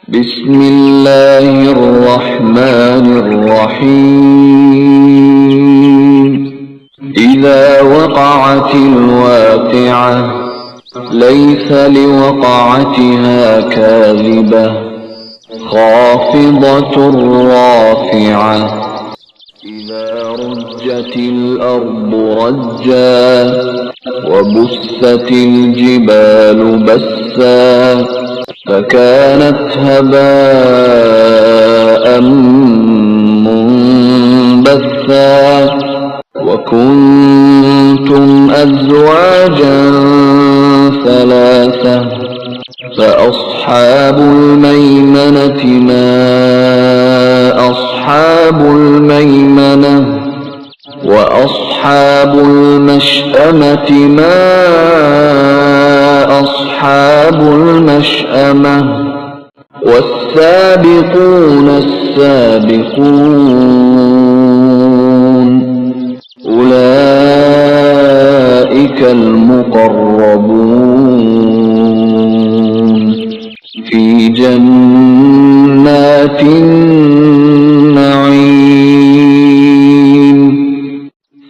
بسم الله الرحمن الرحيم إذا وقعت الواقعة ليس لوقعتها كاذبة خافضة رافعة إذا رجت الأرض رجا وبست الجبال بسا فكانت هباء منبثا وكنتم أزواجا ثلاثة فأصحاب الميمنة ما أصحاب الميمنة وأصحاب المشأمة ما أصحاب المشأمة والسابقون السابقون أولئك المقربون في جنات النعيم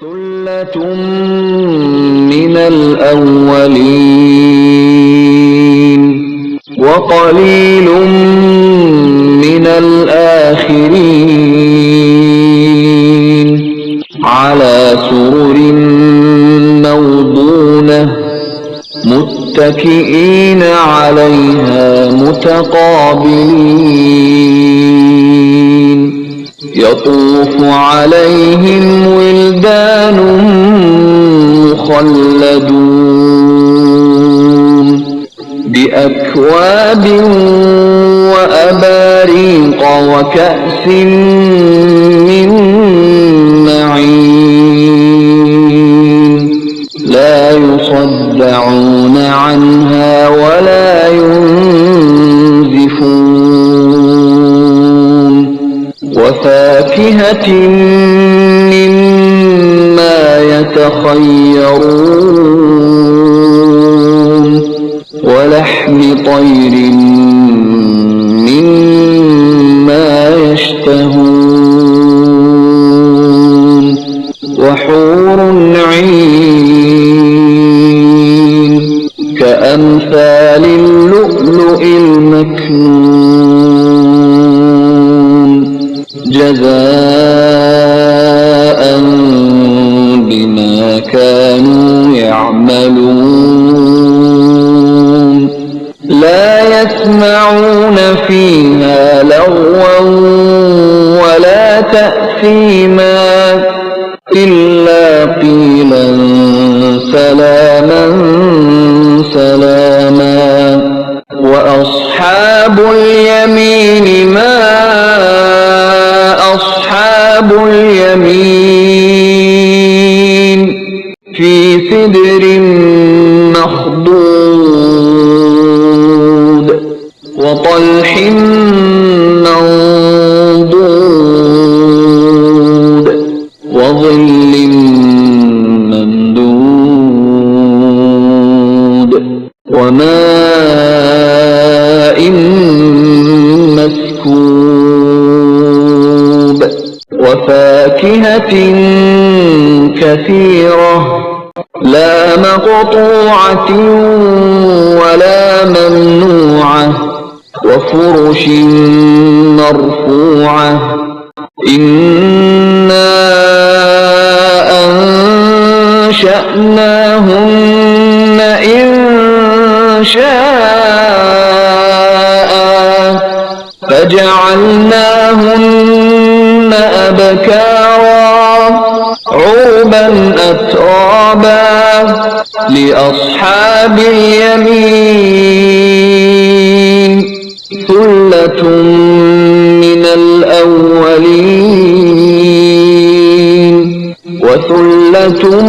ثلة من الأولين وقليل من الآخرين على سرر موضونة متكئين عليها متقابلين يطوف عليهم ولدان مخلدون بأكواب وأباريق وكأس من معين لا يصدعون عنها ولا ينزفون وفاكهة مما يتخيرون ولحم طير مما يشتهون وحور عين كأمثال اللؤلؤ المكنون جزاء بما كانوا يعملون لا يسمعون فيها لغوا ولا تأثيما إلا قيلا سلاما سلاما وأصحاب اليمين ما أصحاب اليمين في سدر مخضود وطلح منضود وظل ممدود وماء مسكوب وفاكهة كثيرة لا مقطوعة ولا ممنوعة وفرش مرفوعة إنا أنشأناهن إن شاء فجعلناهن أبكارا عربا أترابا لأصحاب اليمين ثلة من الأولين وثلة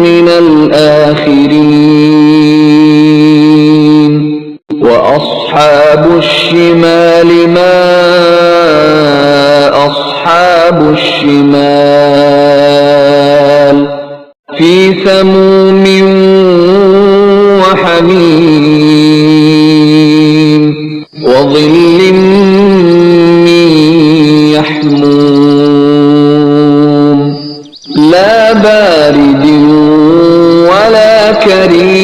من الآخرين وأصحاب الشمال ما أصحاب الشمال في سموم وحميم وظل وظل من يحموم لا بارد ولا كريم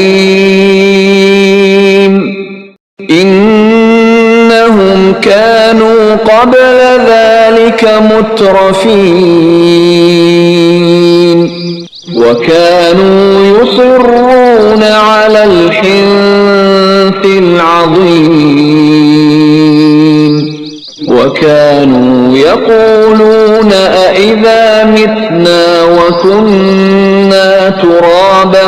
إنهم كانوا قبل ذلك مترفين وكانوا يصرون على الحنث العظيم وكانوا يقولون أئذا متنا وكنا ترابا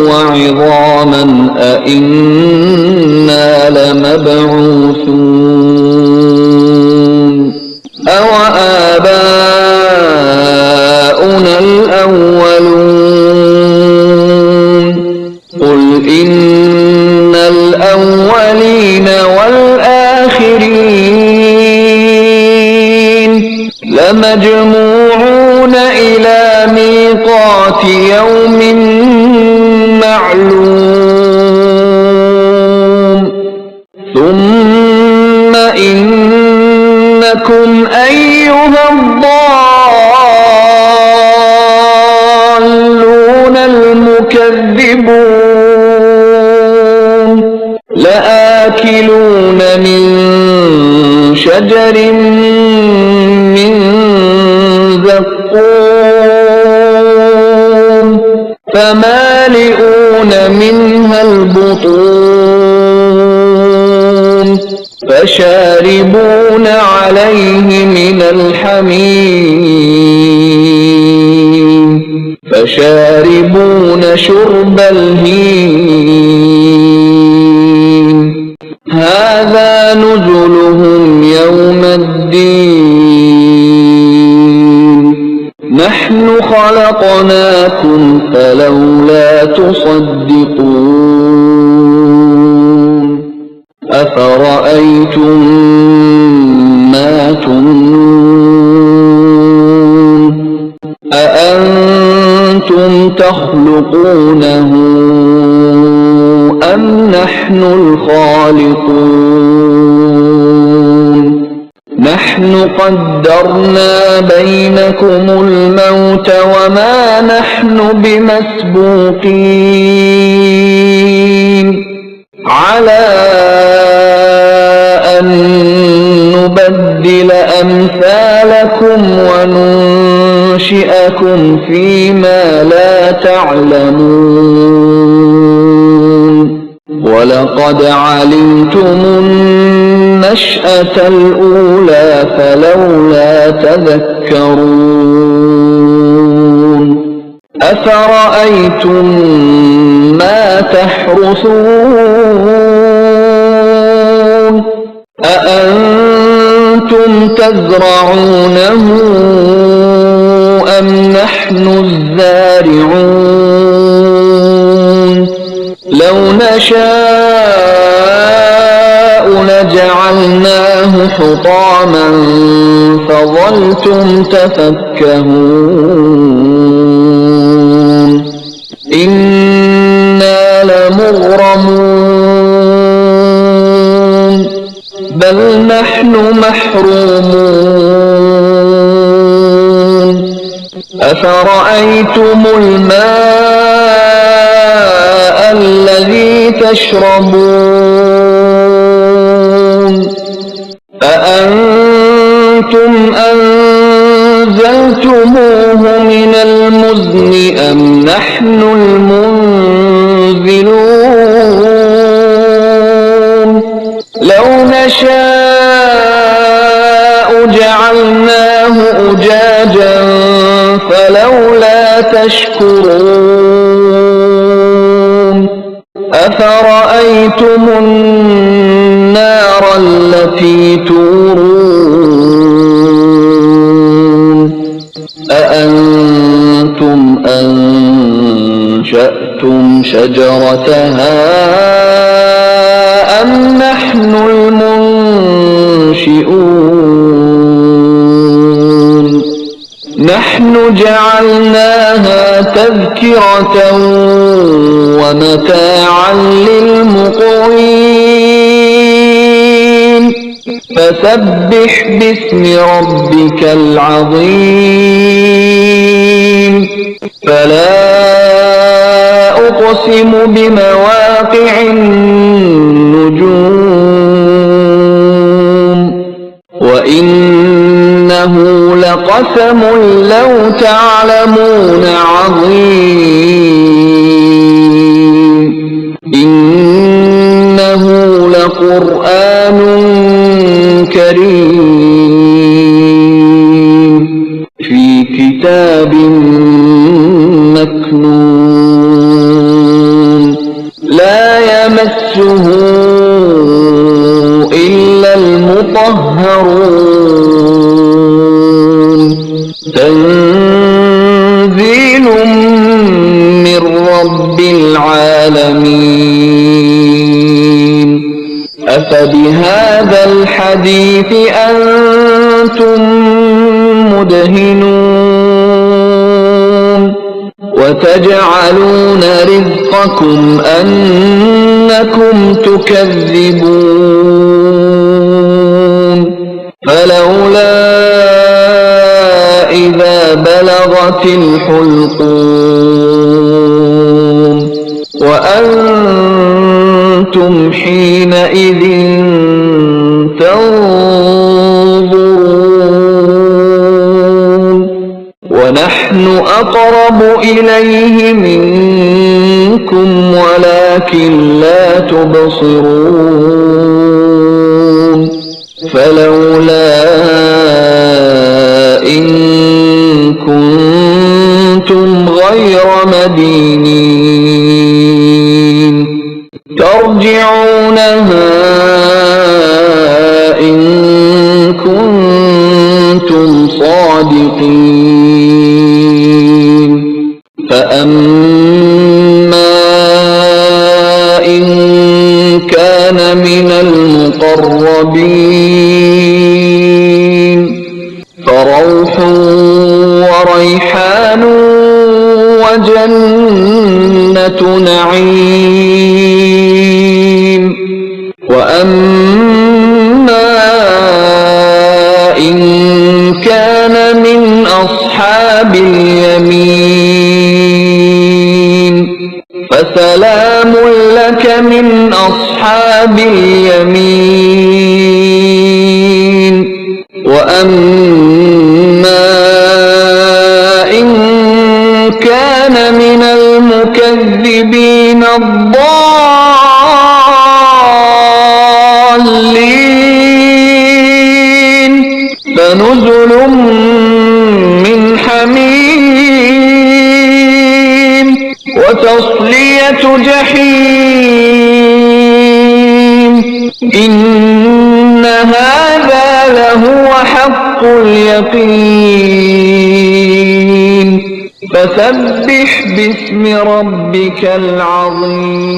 وعظاما أئنا لمبعوثون أوآباؤنا الأولون قل إن الأولين والآخرين لمجموعون إلى ميقات يوم معلوم ثم إنكم أيها الضالون المكذبون لآكلون من شجر من زقوم فمالئون منها البطون فشاربون عليه من الحميم فشاربون شرب الهيم هذا نزلهم يوم الدين نحن خلقناكم فلولا تصدقون أفرأيتم ما تمنون أأنتم تخلقونه أم نحن الخالقون نحن قدرنا بينكم الموت وما نحن بمسبوقين على أن نبدل أمثالكم وننشئكم فيما لا تعلمون ولقد علمتم النشأة الأولى فلولا تذكرون أفرأيتم ما تحرثون أأنتم تزرعونه أم نحن الزارعون لو نشاء لجعلناه حطاما فظلتم تفكهون إنا لمغرمون بل نحن محرومون أفرأيتم الماء الذي تشربون أأنتم أنزلتموه من المزن أم نحن المنزلون لو نشاء جعلناه أجاجا فلولا تشكرون أفرأيتم النار التي تورون أأنتم أنشأتم شجرتها أم نحن المنشئون نحن جعلناها تذكرة ومتاعا للمقوين فسبح باسم ربك العظيم فلا أقسم بمواقع النجوم وإنه لقسم لو تعلمون عظيم إنه لقرآن كريم في كتاب مكنون لا يمسه إلا المطهرون تنزيل من رب العالمين أفبهذا الحديث أنتم مدهنون وتجعلون رزقكم أنكم تكذبون فلولا إذا بلغت الحلقوم وأنتم حينئذ تنظرون ونحن أقرب إليه منكم ولكن لا تبصرون فلولا إن كنتم غير مدينين ترجعونها إن كنتم صادقين فأما إن كان من المقربين فروح وريحان وجنة نعيم وأما إن كان من أصحاب اليمين فسلام لك من أصحاب اليمين وأما إن كان من المكذبين الضالين فنزل من حميم وتصلية جحيم إن هذا لهو حق اليقين فسبح باسم ربك العظيم